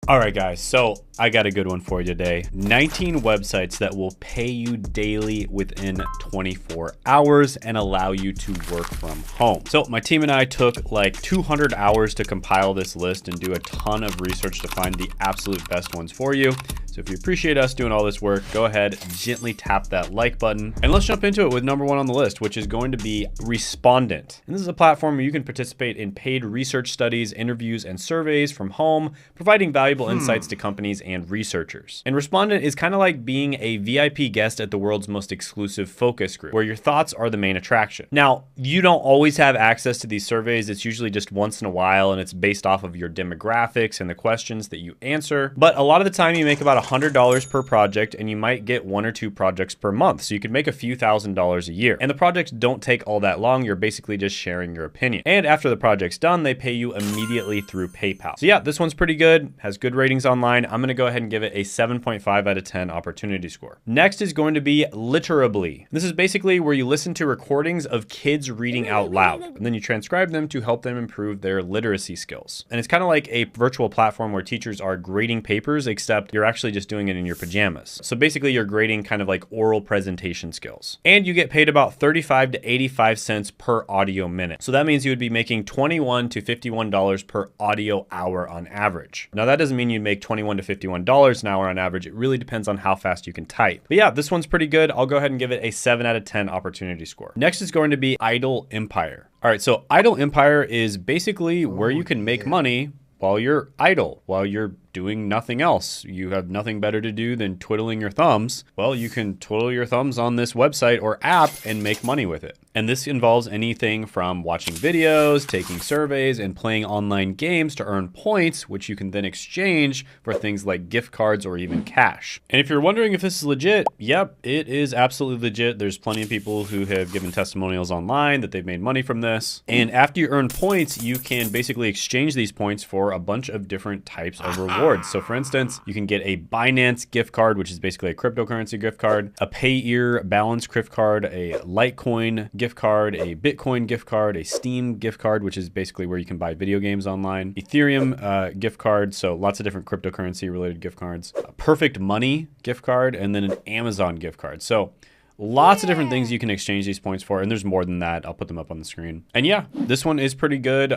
All right, guys, so I got a good one for you today. 19 websites that will pay you daily within 24 hours and allow you to work from home. So my team and I took like 200 hours to compile this list and do a ton of research to find the absolute best ones for you. So if you appreciate us doing all this work, go ahead, gently tap that like button, and let's jump into it with number one on the list, which is going to be Respondent. And this is a platform where you can participate in paid research studies, interviews, and surveys from home, providing valuable insights to companies and researchers. And Respondent is kind of like being a VIP guest at the world's most exclusive focus group, where your thoughts are the main attraction. Now, you don't always have access to these surveys. It's usually just once in a while, and it's based off of your demographics and the questions that you answer. But a lot of the time you make about $100 per project, and you might get 1 or 2 projects per month. So you could make a few $1,000s a year. And the projects don't take all that long. You're basically just sharing your opinion. And after the project's done, they pay you immediately through PayPal. So yeah, this one's pretty good, has good ratings online. I'm gonna go ahead and give it a 7.5 out of 10 opportunity score. Next is going to be Literably. This is basically where you listen to recordings of kids reading out loud, and then you transcribe them to help them improve their literacy skills. And it's kind of like a virtual platform where teachers are grading papers, except you're actually just doing it in your pajamas. So basically you're grading kind of like oral presentation skills. And you get paid about 35 to 85 cents per audio minute. So that means you would be making $21 to $51 per audio hour on average. Now that doesn't mean you make $21 to $51 an hour on average. It really depends on how fast you can type. But yeah, this one's pretty good. I'll go ahead and give it a 7 out of 10 opportunity score. Next is going to be Idle Empire. All right, so Idle Empire is basically where you can make money while you're idle, while you're doing nothing else. You have nothing better to do than twiddling your thumbs. Well, you can twiddle your thumbs on this website or app and make money with it. And this involves anything from watching videos, taking surveys, and playing online games to earn points, which you can then exchange for things like gift cards or even cash. And if you're wondering if this is legit, yep, it is absolutely legit. There's plenty of people who have given testimonials online that they've made money from this. And after you earn points, you can basically exchange these points for a bunch of different types of rewards. So for instance, you can get a Binance gift card, which is basically a cryptocurrency gift card, a Payeer balance gift card, a Litecoin gift card, a Bitcoin gift card, a Steam gift card, which is basically where you can buy video games online, Ethereum gift card, so lots of different cryptocurrency related gift cards, a Perfect Money gift card, and then an Amazon gift card. So lots of different things you can exchange these points for, and there's more than that. I'll put them up on the screen. And yeah, this one is pretty good.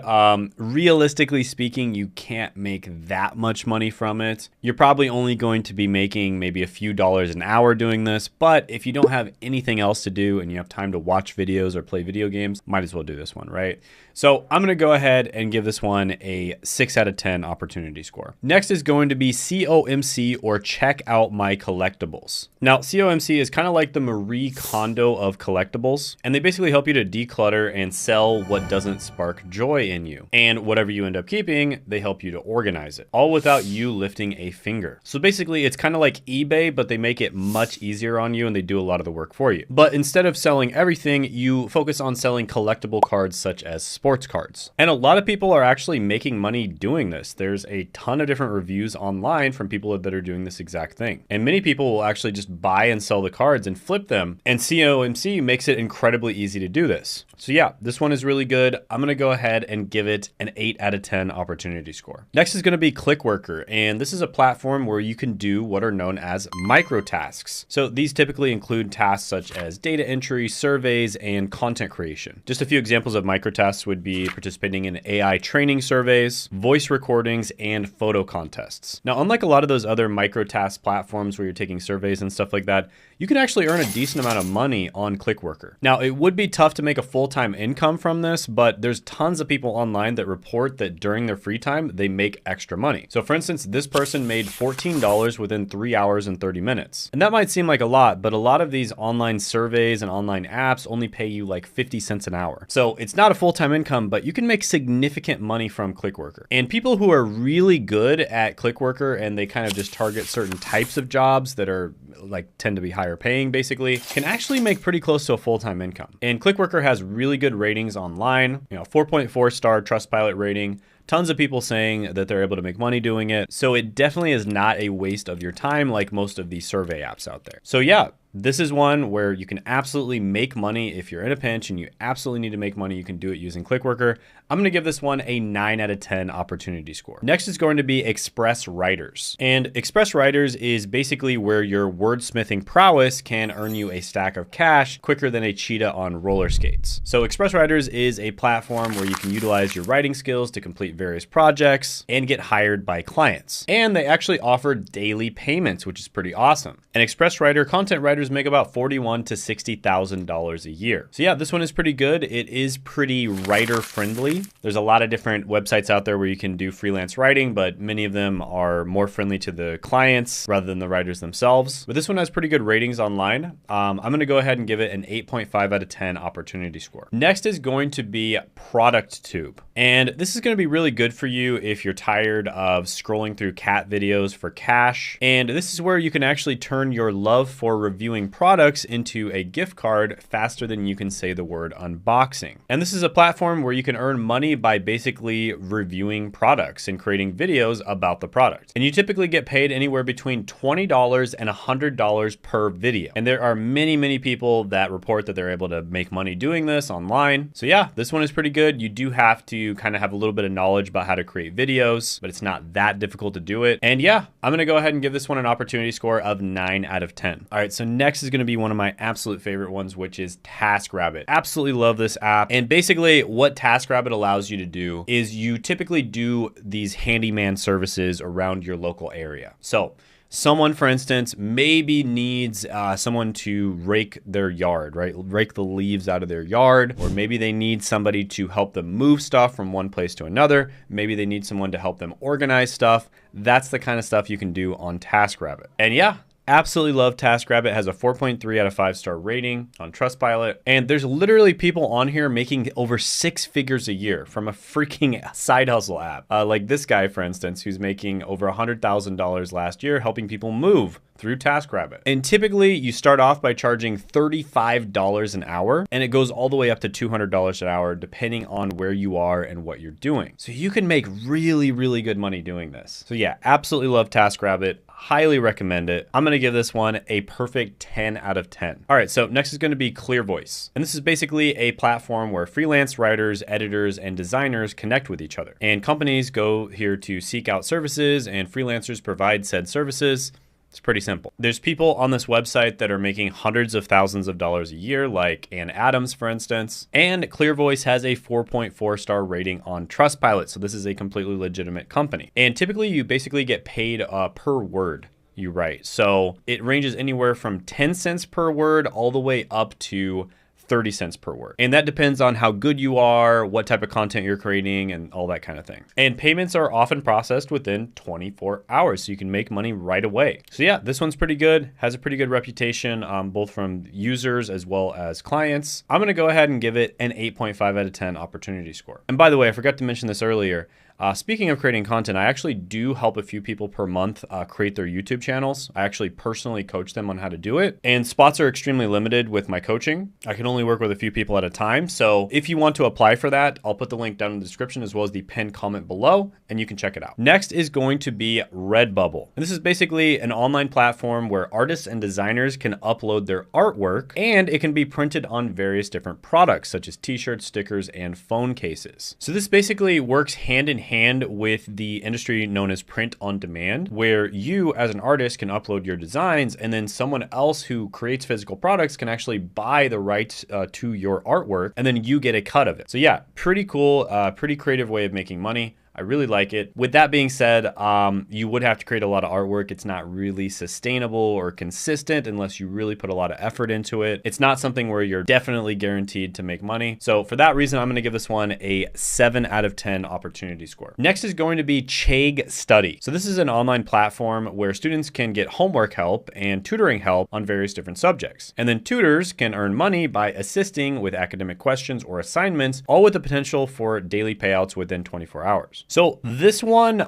Realistically speaking, you can't make that much money from it. You're probably only going to be making maybe a few dollars an hour doing this, but if you don't have anything else to do and you have time to watch videos or play video games, might as well do this one, right? So I'm gonna go ahead and give this one a 6 out of 10 opportunity score. Next is going to be COMC, or Check Out My Collectibles. Now, COMC is kind of like the Marie Kondo of collectibles, and they basically help you to declutter and sell what doesn't spark joy in you. And whatever you end up keeping, they help you to organize it, all without you lifting a finger. So basically it's kind of like eBay, but they make it much easier on you and they do a lot of the work for you. But instead of selling everything, you focus on selling collectible cards such as sports cards. And a lot of people are actually making money doing this. There's a ton of different reviews online from people that are doing this exact thing. And many people will actually just buy and sell the cards and flip them. And COMC makes it incredibly easy to do this. So yeah, this one is really good. I'm gonna go ahead and give it an 8 out of 10 opportunity score. Next is gonna be ClickWorker, and this is a platform where you can do what are known as micro tasks. So these typically include tasks such as data entry, surveys, and content creation. Just a few examples of micro tasks would be participating in AI training surveys, voice recordings, and photo contests. Now, unlike a lot of those other micro task platforms where you're taking surveys and stuff like that, you can actually earn a decent amount of money on ClickWorker. Now, it would be tough to make a full-time income from this, but there's tons of people online that report that during their free time, they make extra money. So for instance, this person made $14 within 3 hours and 30 minutes. And that might seem like a lot, but a lot of these online surveys and online apps only pay you like 50 cents an hour. So it's not a full-time income, but you can make significant money from ClickWorker. And people who are really good at ClickWorker and they kind of just target certain types of jobs that are like tend to be higher paying basically, can actually make pretty close to a full-time income. And ClickWorker has really good ratings online, 4.4 star Trustpilot rating, tons of people saying that they're able to make money doing it. So it definitely is not a waste of your time like most of these survey apps out there. So yeah, This is one where you can absolutely make money if you're in a pinch and you absolutely need to make money. You can do it using ClickWorker. I'm going to give this one a 9 out of 10 opportunity score. Next is going to be Express Writers. And Express Writers is basically where your wordsmithing prowess can earn you a stack of cash quicker than a cheetah on roller skates. So Express Writers is a platform where you can utilize your writing skills to complete various projects and get hired by clients. And they actually offer daily payments, which is pretty awesome. And Express Writer content writers make about $41,000 to $60,000 a year. So yeah, this one is pretty good. It is pretty writer friendly. There's a lot of different websites out there where you can do freelance writing, but many of them are more friendly to the clients rather than the writers themselves. But this one has pretty good ratings online. I'm going to go ahead and give it an 8.5 out of 10 opportunity score. Next is going to be ProductTube. And this is going to be really good for you if you're tired of scrolling through cat videos for cash. And this is where you can actually turn your love for reviewing products into a gift card faster than you can say the word unboxing. And this is a platform where you can earn money by basically reviewing products and creating videos about the product. And you typically get paid anywhere between $20 and $100 per video. And there are many people that report that they're able to make money doing this online. So yeah, this one is pretty good. You do have to kind of have a little bit of knowledge about how to create videos, but it's not that difficult to do it. And yeah, I'm gonna go ahead and give this one an opportunity score of 9 out of 10. All right, so next is gonna be one of my absolute favorite ones, which is TaskRabbit. Absolutely love this app. And basically what TaskRabbit allows you to do is you typically do these handyman services around your local area. So someone, for instance, maybe needs someone to rake their yard, right? Rake the leaves out of their yard, or maybe they need somebody to help them move stuff from one place to another. Maybe they need someone to help them organize stuff. That's the kind of stuff you can do on TaskRabbit. And yeah, absolutely love TaskRabbit. It has a 4.3 out of 5-star rating on Trustpilot. And there's literally people on here making over 6 figures a year from a freaking side hustle app. Like this guy, for instance, who's making over $100,000 last year helping people move through TaskRabbit. And typically you start off by charging $35 an hour, and it goes all the way up to $200 an hour depending on where you are and what you're doing. So you can make really good money doing this. So yeah, absolutely love TaskRabbit. Highly recommend it. I'm gonna give this one a perfect 10 out of 10. All right, so next is gonna be ClearVoice. And this is basically a platform where freelance writers, editors, and designers connect with each other. And companies go here to seek out services, and freelancers provide said services. It's pretty simple. There's people on this website that are making hundreds of thousands of dollars a year, like Ann Adams, for instance. And ClearVoice has a 4.4-star rating on Trustpilot. So this is a completely legitimate company. And typically you basically get paid per word you write. So it ranges anywhere from 10 cents per word all the way up to 30 cents per word. And that depends on how good you are, what type of content you're creating, and all that kind of thing. And payments are often processed within 24 hours, so you can make money right away. So yeah, this one's pretty good, has a pretty good reputation, both from users as well as clients. I'm gonna go ahead and give it an 8.5 out of 10 opportunity score. And by the way, I forgot to mention this earlier. Speaking of creating content, I actually do help a few people per month create their YouTube channels. I actually personally coach them on how to do it. And spots are extremely limited with my coaching. I can only work with a few people at a time. So if you want to apply for that, I'll put the link down in the description as well as the pinned comment below, and you can check it out. Next is going to be Redbubble. And this is basically an online platform where artists and designers can upload their artwork, and it can be printed on various different products such as t-shirts, stickers, and phone cases. So this basically works hand in hand with the industry known as print on demand, where you as an artist can upload your designs, and then someone else who creates physical products can actually buy the rights to your artwork, and then you get a cut of it. So yeah, pretty cool, pretty creative way of making money. I really like it. With that being said, you would have to create a lot of artwork. It's not really sustainable or consistent unless you really put a lot of effort into it. It's not something where you're definitely guaranteed to make money. So for that reason, I'm gonna give this one a 7 out of 10 opportunity score. Next is going to be Chegg Study. So this is an online platform where students can get homework help and tutoring help on various different subjects. And then tutors can earn money by assisting with academic questions or assignments, all with the potential for daily payouts within 24 hours. So this one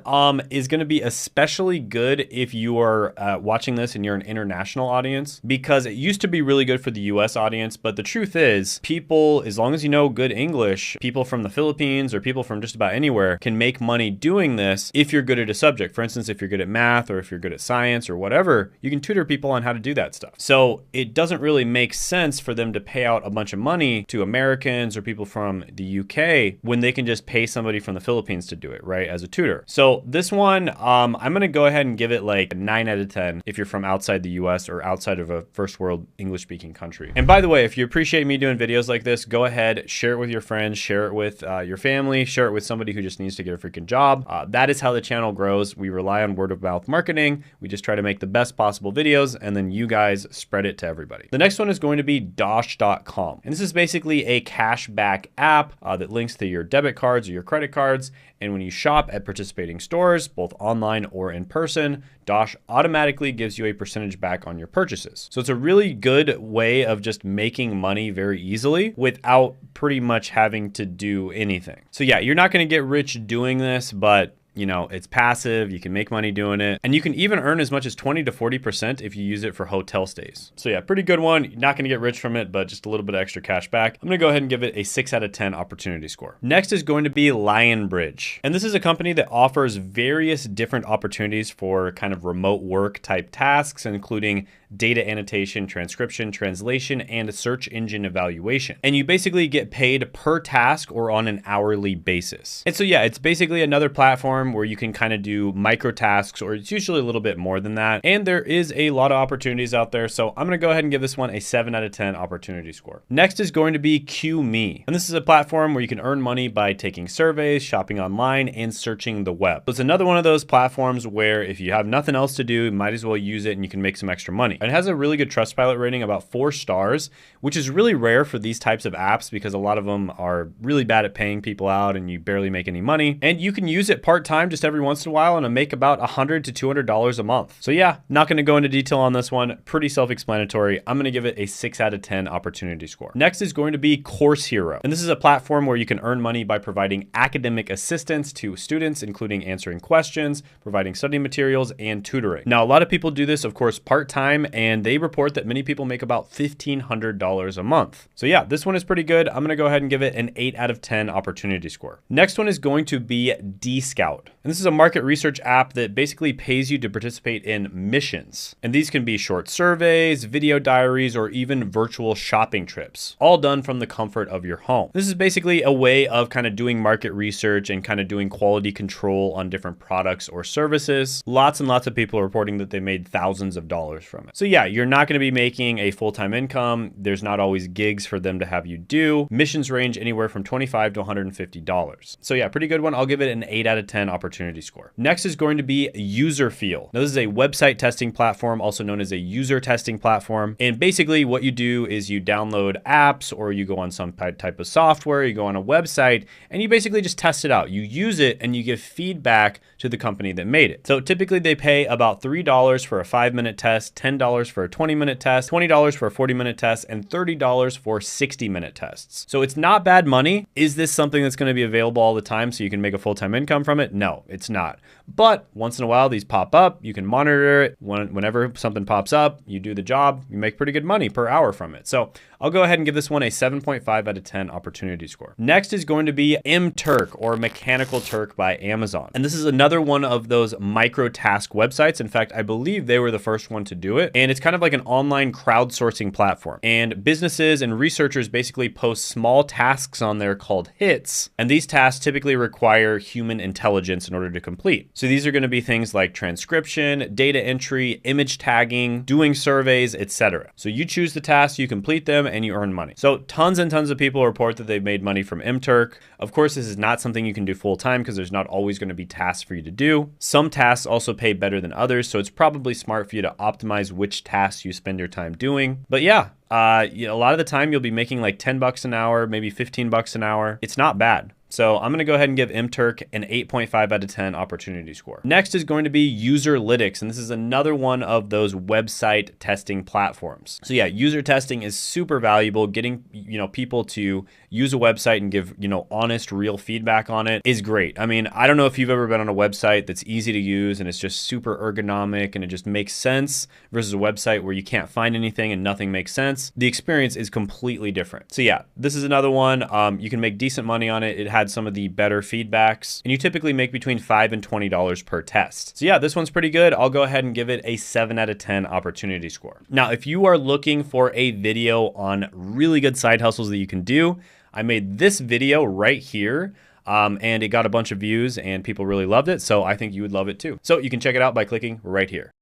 is going to be especially good if you are watching this and you're an international audience, because it used to be really good for the US audience. But the truth is, people, as long as you know good English, people from the Philippines or people from just about anywhere can make money doing this if you're good at a subject. For instance, if you're good at math or if you're good at science or whatever, you can tutor people on how to do that stuff. So it doesn't really make sense for them to pay out a bunch of money to Americans or people from the UK when they can just pay somebody from the Philippines to do it, right, as a tutor. So this one, I'm going to go ahead and give it like a 9 out of 10 if you're from outside the US or outside of a first world English speaking country. And by the way, if you appreciate me doing videos like this, go ahead, share it with your friends, share it with your family, share it with somebody who just needs to get a freaking job. That is how the channel grows. We rely on word of mouth marketing. We just try to make the best possible videos, and then you guys spread it to everybody. The next one is going to be Dosh.com. And this is basically a cashback app that links to your debit cards or your credit cards. And when you shop at participating stores, both online or in person, Dosh automatically gives you a percentage back on your purchases. So it's a really good way of just making money very easily without pretty much having to do anything. So yeah, you're not going to get rich doing this, but you know, it's passive, you can make money doing it, and you can even earn as much as 20 to 40% if you use it for hotel stays. So yeah, pretty good one. You're not gonna get rich from it, but just a little bit of extra cash back. I'm gonna go ahead and give it a 6 out of 10 opportunity score. Next is going to be Lionbridge. And this is a company that offers various different opportunities for kind of remote work type tasks, including data annotation, transcription, translation, and search engine evaluation. And you basically get paid per task or on an hourly basis. And so yeah, it's basically another platform where you can kind of do micro tasks, or it's usually a little bit more than that. And there is a lot of opportunities out there. So I'm gonna go ahead and give this one a 7 out of 10 opportunity score. Next is going to be QMe. And this is a platform where you can earn money by taking surveys, shopping online, and searching the web. So it's another one of those platforms where if you have nothing else to do, you might as well use it and you can make some extra money. It has a really good Trustpilot rating, about 4 stars, which is really rare for these types of apps because a lot of them are really bad at paying people out and you barely make any money. And you can use it part-time just every once in a while and make about $100 to $200 a month. So yeah, not going to go into detail on this one. Pretty self-explanatory. I'm going to give it a 6 out of 10 opportunity score. Next is going to be Course Hero. And this is a platform where you can earn money by providing academic assistance to students, including answering questions, providing study materials, and tutoring. Now, a lot of people do this, of course, part-time, and they report that many people make about $1,500 a month. So yeah, this one is pretty good. I'm going to go ahead and give it an 8 out of 10 opportunity score. Next one is going to be D-Scout. And this is a market research app that basically pays you to participate in missions. And these can be short surveys, video diaries, or even virtual shopping trips, all done from the comfort of your home. This is basically a way of kind of doing market research and kind of doing quality control on different products or services. Lots and lots of people are reporting that they made thousands of dollars from it. So yeah, you're not going to be making a full-time income. There's not always gigs for them to have you do. Missions range anywhere from $25 to $150. So yeah, pretty good one. I'll give it an 8 out of 10 opportunity score. Next is going to be Userfeel. Now this is a website testing platform, also known as a user testing platform. And basically what you do is you download apps or you go on some type of software, you go on a website, and you basically just test it out. You use it and you give feedback to the company that made it. So typically they pay about $3 for a 5-minute test, $10 for a 20-minute test, $20 for a 40-minute test, and $30 for 60-minute tests. So it's not bad money. Is this something that's going to be available all the time so you can make a full-time income from it? No, it's not. But once in a while, these pop up. You can monitor it. Whenever something pops up, you do the job, you make pretty good money per hour from it. So I'll go ahead and give this one a 7.5 out of 10 opportunity score. Next is going to be MTurk, or Mechanical Turk by Amazon. And this is another one of those micro task websites. In fact, I believe they were the first one to do it. And it's kind of like an online crowdsourcing platform. And businesses and researchers basically post small tasks on there called hits. And these tasks typically require human intelligence in order to complete. So these are going to be things like transcription, data entry, image tagging, doing surveys, etc. So you choose the tasks, you complete them, and you earn money. So tons and tons of people report that they've made money from MTurk. Of course, this is not something you can do full time because there's not always going to be tasks for you to do. Some tasks also pay better than others, so it's probably smart for you to optimize which tasks you spend your time doing. But yeah, a lot of the time you'll be making like $10 an hour, maybe $15 an hour. It's not bad. So I'm gonna go ahead and give MTurk an 8.5 out of 10 opportunity score. Next is going to be Userlytics, and this is another one of those website testing platforms. So yeah, user testing is super valuable. Getting, people to use a website and give, honest, real feedback on it is great. I mean, I don't know if you've ever been on a website that's easy to use and it's just super ergonomic and it just makes sense versus a website where you can't find anything and nothing makes sense. The experience is completely different. So yeah, this is another one. You can make decent money on it. It had some of the better feedbacks, and you typically make between $5 and $20 per test. So yeah, this one's pretty good. I'll go ahead and give it a 7 out of 10 opportunity score. Now, if you are looking for a video on really good side hustles that you can do, I made this video right here. And it got a bunch of views and people really loved it. So I think you would love it too. So you can check it out by clicking right here.